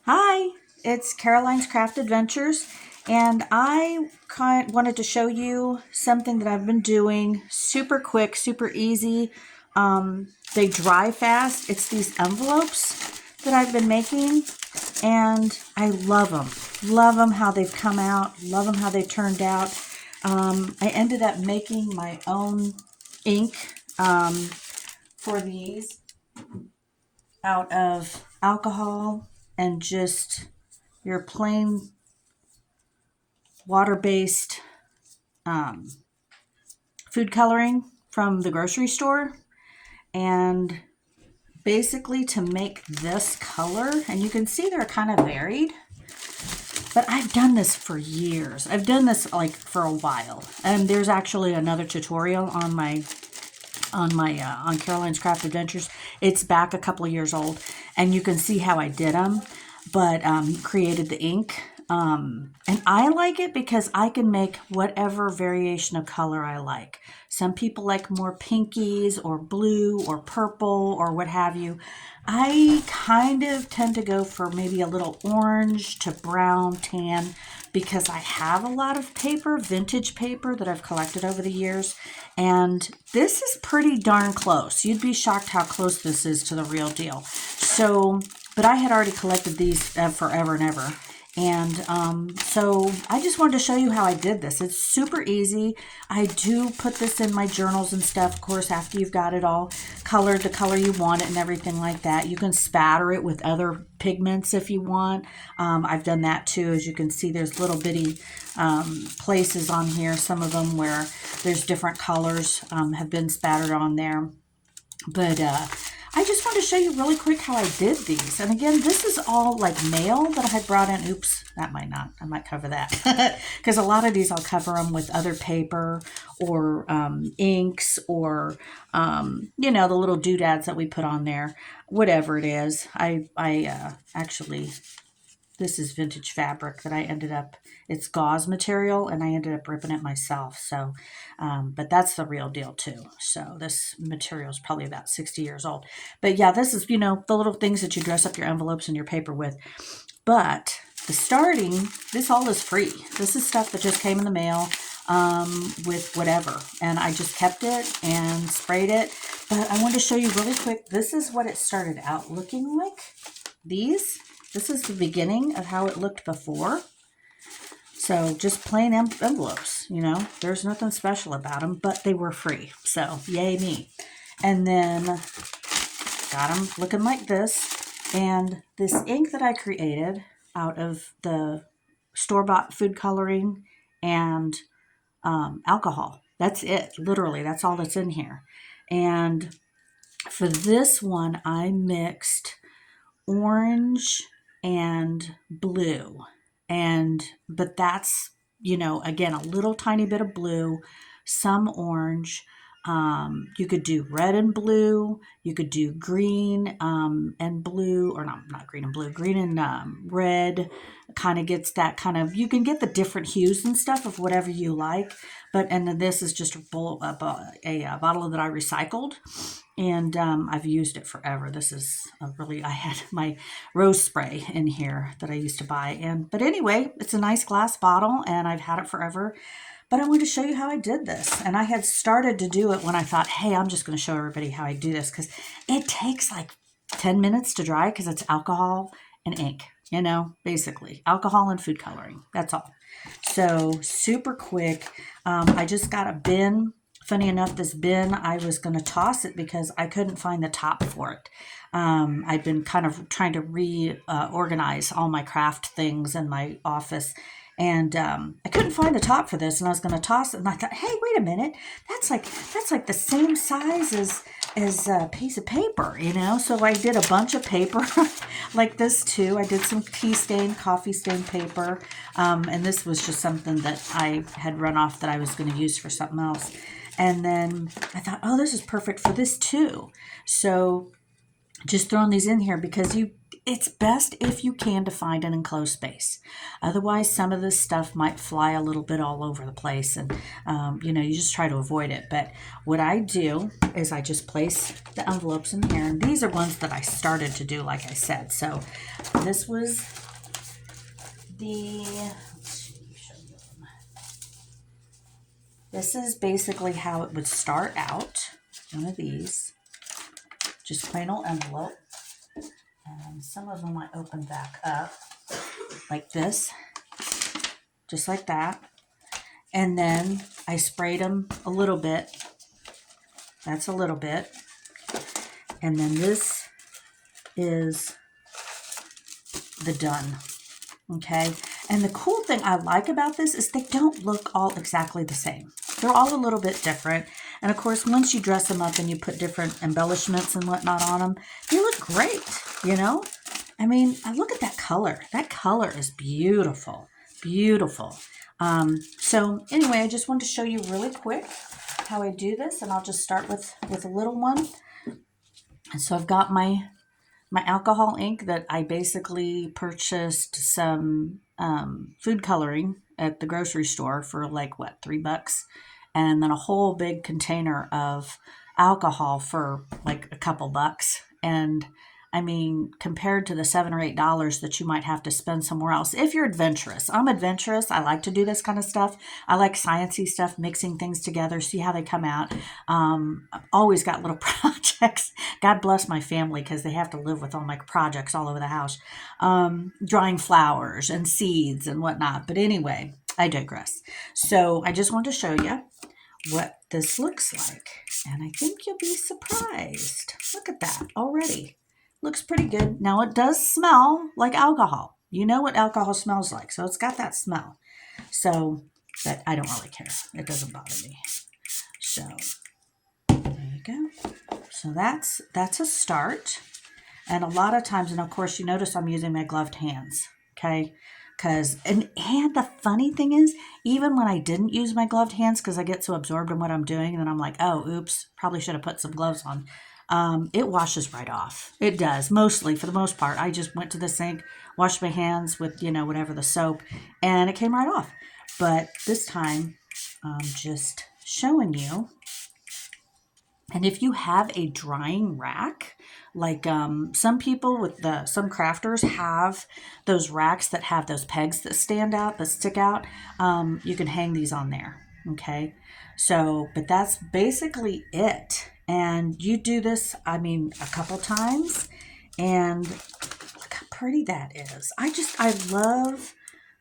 Hi, it's Caroline's Craft Adventures, and I wanted to show you something that I've been doing super quick, super easy. They dry fast. It's these envelopes that I've been making, and I love them. Love them how they've come out, love them how they turned out. I ended up making my own ink for these out of alcohol and just your plain water-based um, food coloring from the grocery store. And basically to make this color, and you can see they're kind of varied, but I've done this for years. I've done this like for a while. And there's actually another tutorial on my on Caroline's Craft Adventures. It's back a couple of years old, and you can see how I did them, but created the ink. And I like it because I can make whatever variation of color I like. Some people like more pinkies or blue or purple or what have you. I kind of tend to go for maybe a little orange to brown, tan, because I have a lot of paper, vintage paper that I've collected over the years. And this is pretty darn close. You'd be shocked how close this is to the real deal. So, but I had already collected these forever and ever. And so I just wanted to show you how I did this. It's super easy. I do put this in my journals and stuff, of course, after you've got it all colored the color you want it and everything like that. You can spatter it with other pigments if you want. I've done that too. As you can see, there's little bitty places on here, some of them where there's different colors have been spattered on there. But I just want to show you really quick how I did these. And again, this is all like mail that I had brought in. Oops, that might not. I might cover that. Because a lot of these I'll cover them with other paper or inks or, the little doodads that we put on there. Whatever it is. I actually, this is vintage fabric that I ended up, it's gauze material, and I ended up ripping it myself. So, but that's the real deal too. So this material is probably about 60 years old. But yeah, this is, the little things that you dress up your envelopes and your paper with. But the starting, this all is free. This is stuff that just came in the mail with whatever. And I just kept it and sprayed it. But I wanted to show you really quick. This is what it started out looking like. This is the beginning of how it looked before. So just plain envelopes, there's nothing special about them, but they were free. So yay me. And then got them looking like this. And this ink that I created out of the store-bought food coloring and alcohol. That's it. Literally, that's all that's in here. And for this one, I mixed orange and blue. But that's, again, a little tiny bit of blue, some orange. You could do red and blue. You could do green and blue, or not green and blue, green and red. Kind of gets that kind of, you can get the different hues and stuff of whatever you like. And then this is just a bottle that I recycled. And I've used it forever. This is I had my rose spray in here that I used to buy. But anyway, it's a nice glass bottle and I've had it forever. But I wanted to show you how I did this. And I had started to do it when I thought, hey, I'm just going to show everybody how I do this, because it takes like 10 minutes to dry because it's alcohol and ink, basically alcohol and food coloring. That's all. So super quick. I just got a bin. Funny enough, this bin, I was going to toss it because I couldn't find the top for it. I've been kind of trying to reorganize all my craft things in my office. And I couldn't find the top for this, and I was going to toss it. And I thought, hey, wait a minute, that's like the same size as a piece of paper, So I did a bunch of paper like this too. I did some tea stain, coffee stain paper, and this was just something that I had run off that I was going to use for something else. And then I thought, oh, this is perfect for this too. So just throwing these in here because it's best if you can to find an enclosed space. Otherwise, some of this stuff might fly a little bit all over the place, and you just try to avoid it. But what I do is I just place the envelopes in here, and these are ones that I started to do, like I said. So this was this is basically how it would start out. One of these, just plain old envelope. And some of them I open back up like this, just like that. And then I sprayed them a little bit. That's a little bit. And then this is the done. Okay. And the cool thing I like about this is they don't look all exactly the same. They're all a little bit different. And of course, once you dress them up and you put different embellishments and whatnot on them, they look great, you know? I mean, look at that color. That color is beautiful, beautiful. So anyway, I just wanted to show you really quick how I do this. And I'll just start with a little one. And so I've got my alcohol ink that I basically purchased some food coloring at the grocery store for like, what, $3? And then a whole big container of alcohol for like a couple bucks. And I mean, compared to the $7 or $8 that you might have to spend somewhere else, if you're adventurous. I'm adventurous. I like to do this kind of stuff. I like sciencey stuff, mixing things together, see how they come out. I've always got little projects. God bless my family because they have to live with all my projects all over the house. Drawing flowers and seeds and whatnot. But anyway, I digress. So I just wanted to show you what this looks like. And I think you'll be surprised. Look at that already. Looks pretty good. Now it does smell like alcohol. You know what alcohol smells like. So it's got that smell. So, but I don't really care. It doesn't bother me. So there you go. So that's a start. And a lot of times, and of course you notice I'm using my gloved hands. Okay. And the funny thing is, even when I didn't use my gloved hands, because I get so absorbed in what I'm doing, and then I'm like, oh, oops, probably should have put some gloves on. It washes right off. It does, mostly, for the most part. I just went to the sink, washed my hands with, whatever, the soap, and it came right off. But this time, I'm just showing you. And if you have a drying rack, like some people some crafters have those racks that have those pegs that stand out, that stick out, you can hang these on there, okay? So, but that's basically it. And you do this, I mean, a couple times, and look how pretty that is. I love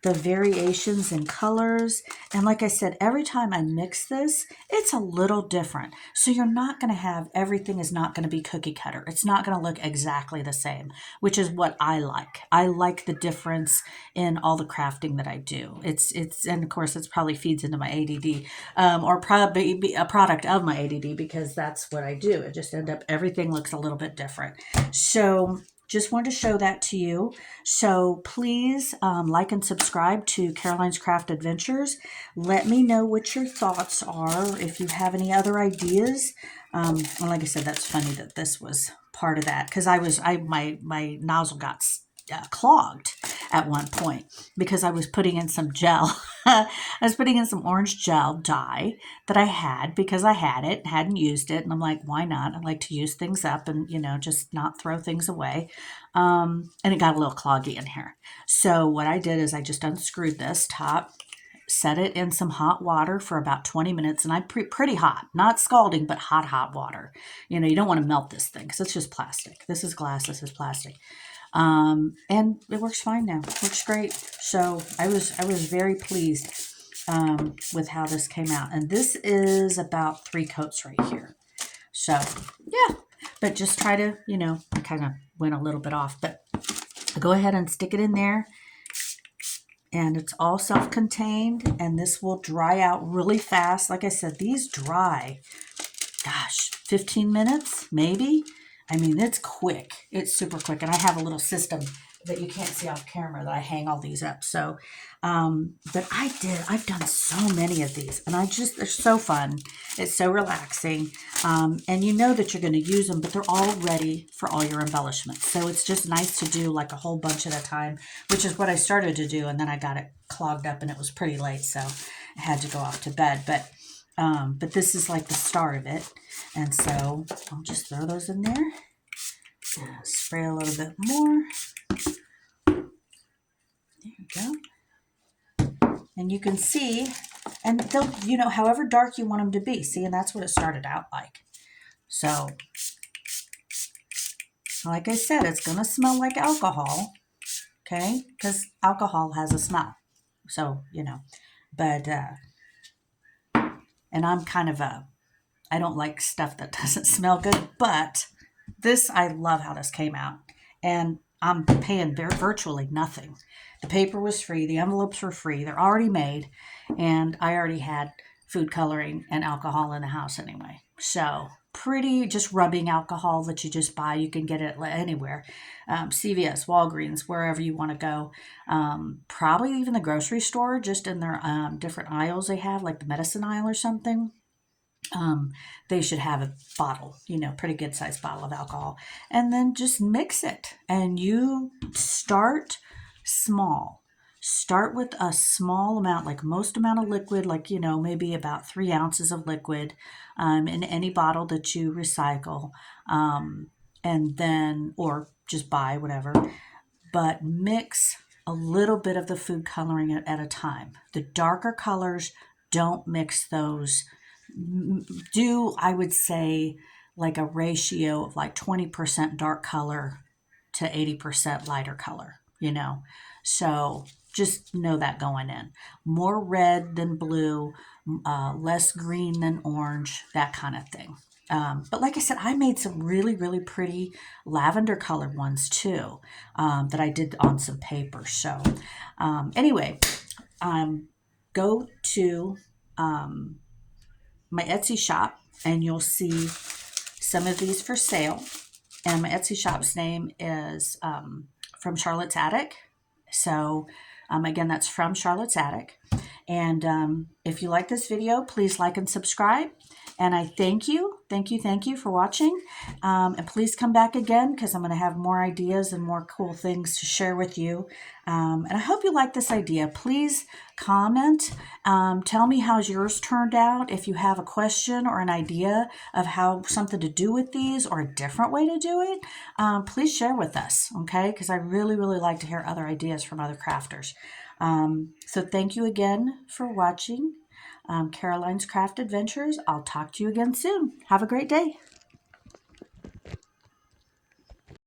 the variations in colors. And like I said, every time I mix this, it's a little different. So you're not going to have, everything is not going to be cookie cutter. It's not going to look exactly the same, which is what I like. I like the difference in all the crafting that I do. And of course, it's probably feeds into my ADD, or probably be a product of my ADD, because that's what I do. It just everything looks a little bit different. So just wanted to show that to you. So please like and subscribe to Caroline's Craft Adventures. Let me know what your thoughts are. If you have any other ideas. And like I said, that's funny that this was part of that, because my nozzle got clogged at one point because I was putting in some gel. I was putting in some orange gel dye that I had because I had it, hadn't used it. And I'm like, why not? I like to use things up and, just not throw things away. And it got a little cloggy in here. So what I did is I just unscrewed this top, set it in some hot water for about 20 minutes. And pretty hot, not scalding, but hot water. You don't want to melt this thing because it's just plastic. This is glass. This is plastic. And it works fine now. It works great. So I was very pleased with how this came out. And this is about 3 coats right here. So yeah, but just try to, I kind of went a little bit off, but go ahead and stick it in there. And it's all self-contained, and this will dry out really fast. Like I said, these dry, 15 minutes, maybe. I mean, it's quick. It's super quick. And I have a little system that you can't see off camera that I hang all these up. So, but I've done so many of these, and they're so fun. It's so relaxing. And you know that you're going to use them, but they're all ready for all your embellishments. So it's just nice to do like a whole bunch at a time, which is what I started to do. And then I got it clogged up and it was pretty late. So I had to go off to bed, but this is like the start of it. And so I'll just throw those in there. Spray a little bit more. There you go. And you can see, and they'll, you know, however dark you want them to be. See, and that's what it started out like. So, like I said, it's going to smell like alcohol, okay? Because alcohol has a smell. So, you know, but, and I'm kind of I don't like stuff that doesn't smell good, but I love how this came out. And I'm paying virtually nothing. The paper was free. The envelopes were free. They're already made. And I already had food coloring and alcohol in the house anyway. So pretty, just rubbing alcohol that you just buy. You can get it anywhere. CVS, Walgreens, wherever you want to go. Probably even the grocery store, just in their different aisles they have, like the medicine aisle or something. They should have a bottle, you know, pretty good sized bottle of alcohol, and then just mix it. And you start small. Start with a small amount, like most amount of liquid, like, you know, maybe about 3 ounces of liquid in any bottle that you recycle, and then, or just buy, whatever, but mix a little bit of the food coloring at a time. The darker colors, don't mix those. Do, I would say, like a ratio of like 20% dark color to 80% lighter color, you know. So just know that going in. More red than blue, less green than orange, that kind of thing. But like I said, I made some really, really pretty lavender colored ones too, that I did on some paper. So anyway, go to my Etsy shop and you'll see some of these for sale. And my Etsy shop's name is From Charlotte's Attic. So again, that's From Charlotte's Attic. And if you like this video, please like and subscribe. And I thank you for watching. And please come back again, because I'm going to have more ideas and more cool things to share with you. And I hope you like this idea. Please comment. Tell me how's yours turned out. If you have a question or an idea of how something to do with these or a different way to do it, please share with us, okay? Because I really, really like to hear other ideas from other crafters. So thank you again for watching Caroline's Craft Adventures. I'll talk to you again soon. Have a great day.